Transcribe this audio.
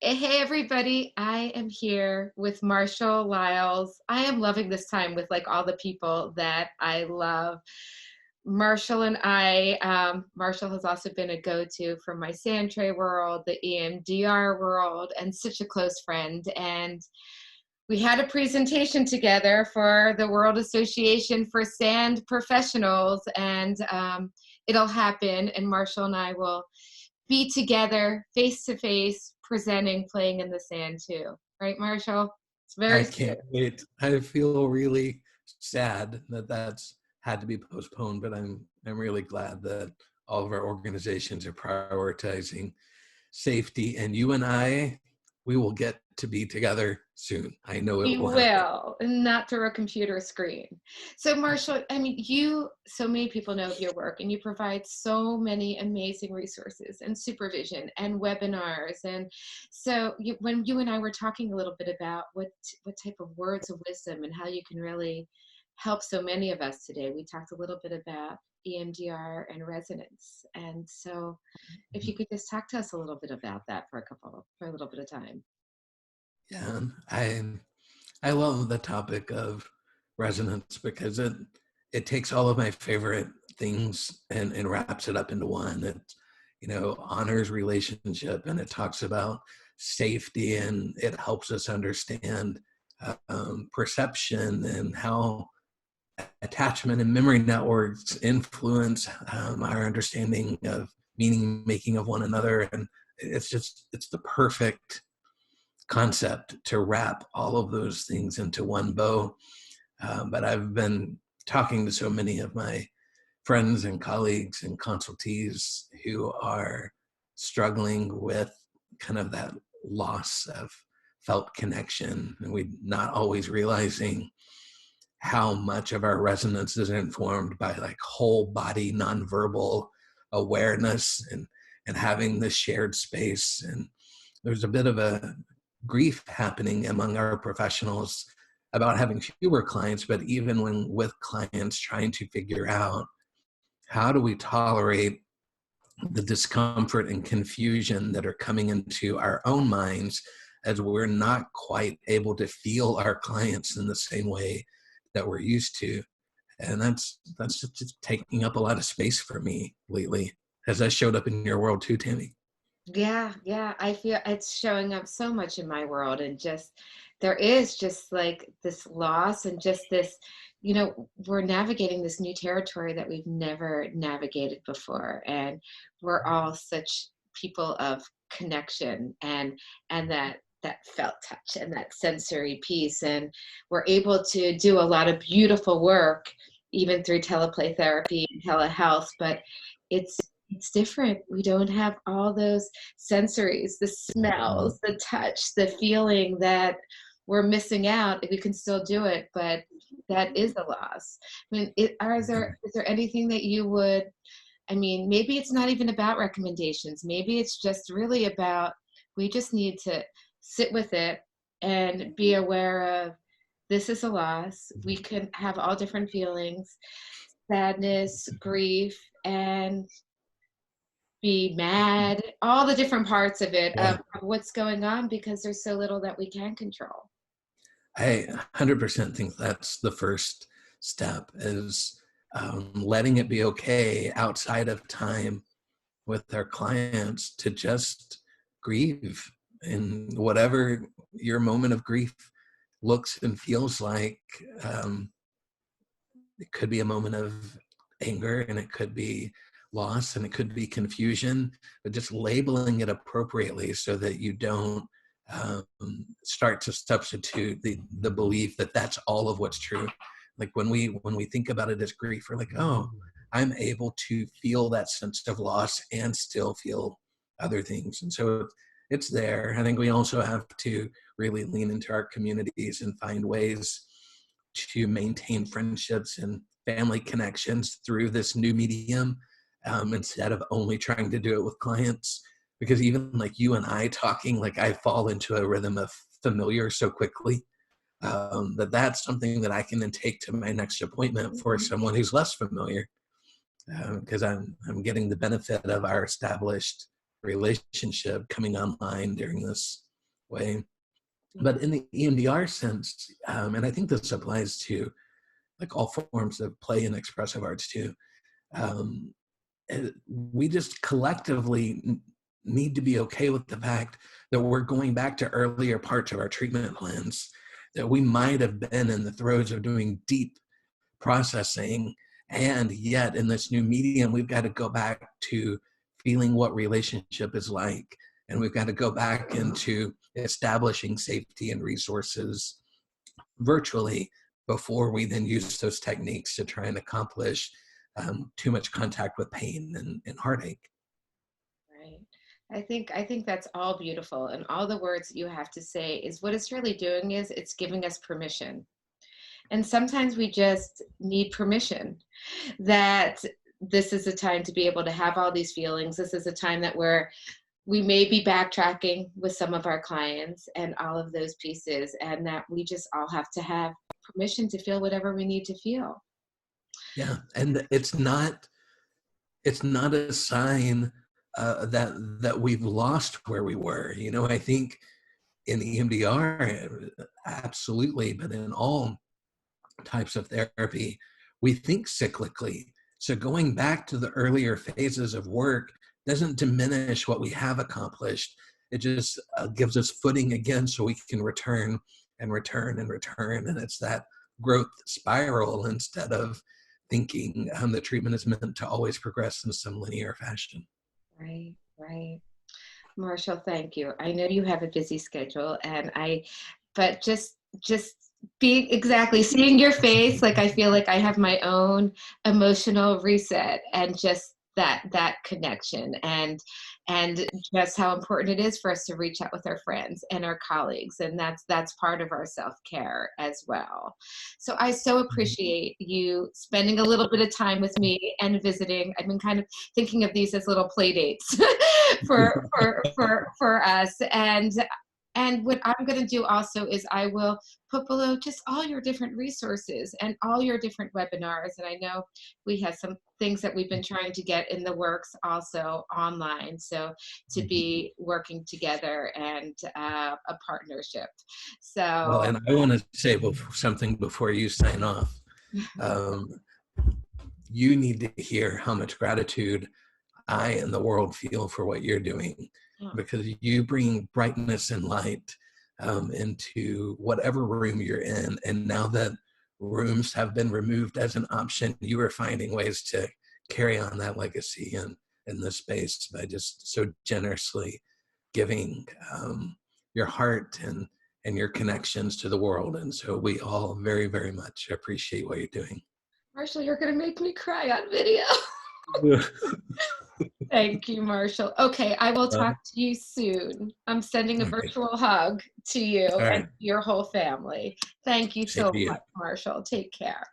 Hey everybody, I am here with Marshall Lyles. I am loving this time with like all the people that I love. Marshall and Marshall has also been a go-to from my sand tray world, the EMDR world, and such a close friend. And we had a presentation together for the World Association for Sand Professionals, and it'll happen. And Marshall and I will be together face to face, presenting, playing in the sand too. Right, Marshall? It's very I soon. can't wait. I feel really sad that that's had to be postponed, but I'm really glad that all of our organizations are prioritizing safety. And you and I, we will get to be together soon. I know it We will happen. will, not through a computer screen. So, Marshall, I mean, so many people know of your work, and you provide so many amazing resources and supervision and webinars. And so, when you and I were talking a little bit about what type of words of wisdom and how you can really help so many of us today, we talked a little bit about EMDR and resonance. And so, if you could just talk to us a little bit about that for a little bit of time. Yeah, I love the topic of resonance because it takes all of my favorite things and wraps it up into one. It, honors relationship, and it talks about safety, and it helps us understand perception and how attachment and memory networks influence our understanding of meaning making of one another. And it's the perfect concept to wrap all of those things into one bow. But I've been talking to so many of my friends and colleagues and consultees who are struggling with kind of that loss of felt connection, and we not always realizing how much of our resonance is informed by like whole body nonverbal awareness and having this shared space. And there's a bit of a grief happening among our professionals about having fewer clients, but even when with clients, trying to figure out how do we tolerate the discomfort and confusion that are coming into our own minds as we're not quite able to feel our clients in the same way that we're used to. And that's just taking up a lot of space for me lately. Has that showed up in your world too, Tammy? Yeah, yeah. I feel it's showing up so much in my world, and just there is just like this loss and just this, we're navigating this new territory that we've never navigated before. And we're all such people of connection and that felt touch and that sensory piece. And we're able to do a lot of beautiful work even through teleplay therapy and telehealth, but it's different. We don't have all those sensories, the smells, the touch, the feeling that we're missing out. We can still do it, but that is a loss. I mean, is there anything that you would, I mean, maybe it's not even about recommendations. Maybe it's just really about, we just need to sit with it and be aware of this is a loss. We can have all different feelings, sadness, grief, and be mad, all the different parts of it, Yeah, of what's going on, because there's so little that we can control. I 100% think that's the first step is letting it be okay outside of time with our clients to just grieve, and whatever your moment of grief looks and feels like. It could be a moment of anger, and it could be loss, and it could be confusion, but just labeling it appropriately so that you don't um, start to substitute the belief that that's all of what's true. Like when we think about it as grief, we're like, oh, I'm able to feel that sense of loss and still feel other things. And so it's there. I think we also have to really lean into our communities and find ways to maintain friendships and family connections through this new medium, instead of only trying to do it with clients. Because even like you and I talking, like I fall into a rhythm of familiar so quickly, that's something that I can then take to my next appointment for someone who's less familiar, because I'm getting the benefit of our established relationship coming online during this way. Yeah. But in the EMDR sense, and I think this applies to like all forms of play and expressive arts too, um, we just collectively need to be okay with the fact that we're going back to earlier parts of our treatment plans, that we might have been in the throes of doing deep processing, and yet in this new medium we've got to go back to feeling what relationship is like, and we've got to go back into establishing safety and resources virtually before we then use those techniques to try and accomplish too much contact with pain and heartache. Right. I think that's all beautiful. And all the words that you have to say is what it's really doing is it's giving us permission. And sometimes we just need permission that this is a time to be able to have all these feelings. This is a time that we may be backtracking with some of our clients and all of those pieces, and that we just all have to have permission to feel whatever we need to feel. Yeah, and it's not a sign that we've lost where we were. You know, I think in EMDR, absolutely, but in all types of therapy, we think cyclically. So going back to the earlier phases of work doesn't diminish what we have accomplished. It just gives us footing again so we can return and return and return. And it's that growth spiral instead of thinking the treatment is meant to always progress in some linear fashion. Right, right. Marshall, thank you. I know you have a busy schedule, but just being exactly seeing your face, like I feel like I have my own emotional reset, and just that connection, and just how important it is for us to reach out with our friends and our colleagues, and that's part of our self-care as well. So I so appreciate you spending a little bit of time with me and visiting. I've been kind of thinking of these as little play dates for us. And what I'm going to do also is I will put below just all your different resources and all your different webinars. And I know we have some things that we've been trying to get in the works also online. So to be working together and a partnership. Well, So and I want to say something before you sign off. Um, you need to hear how much gratitude I and the world feel for what you're doing, oh, because you bring brightness and light into whatever room you're in. And now that rooms have been removed as an option, you are finding ways to carry on that legacy in this space by just so generously giving your heart and your connections to the world. And so we all very, very much appreciate what you're doing. Marshall, you're going to make me cry on video. Thank you, Marshall. Okay, I will Uh, talk to you soon. I'm sending a all right. virtual hug to you All and right. your whole family. Thank you Same so to you. much, Marshall. Take care.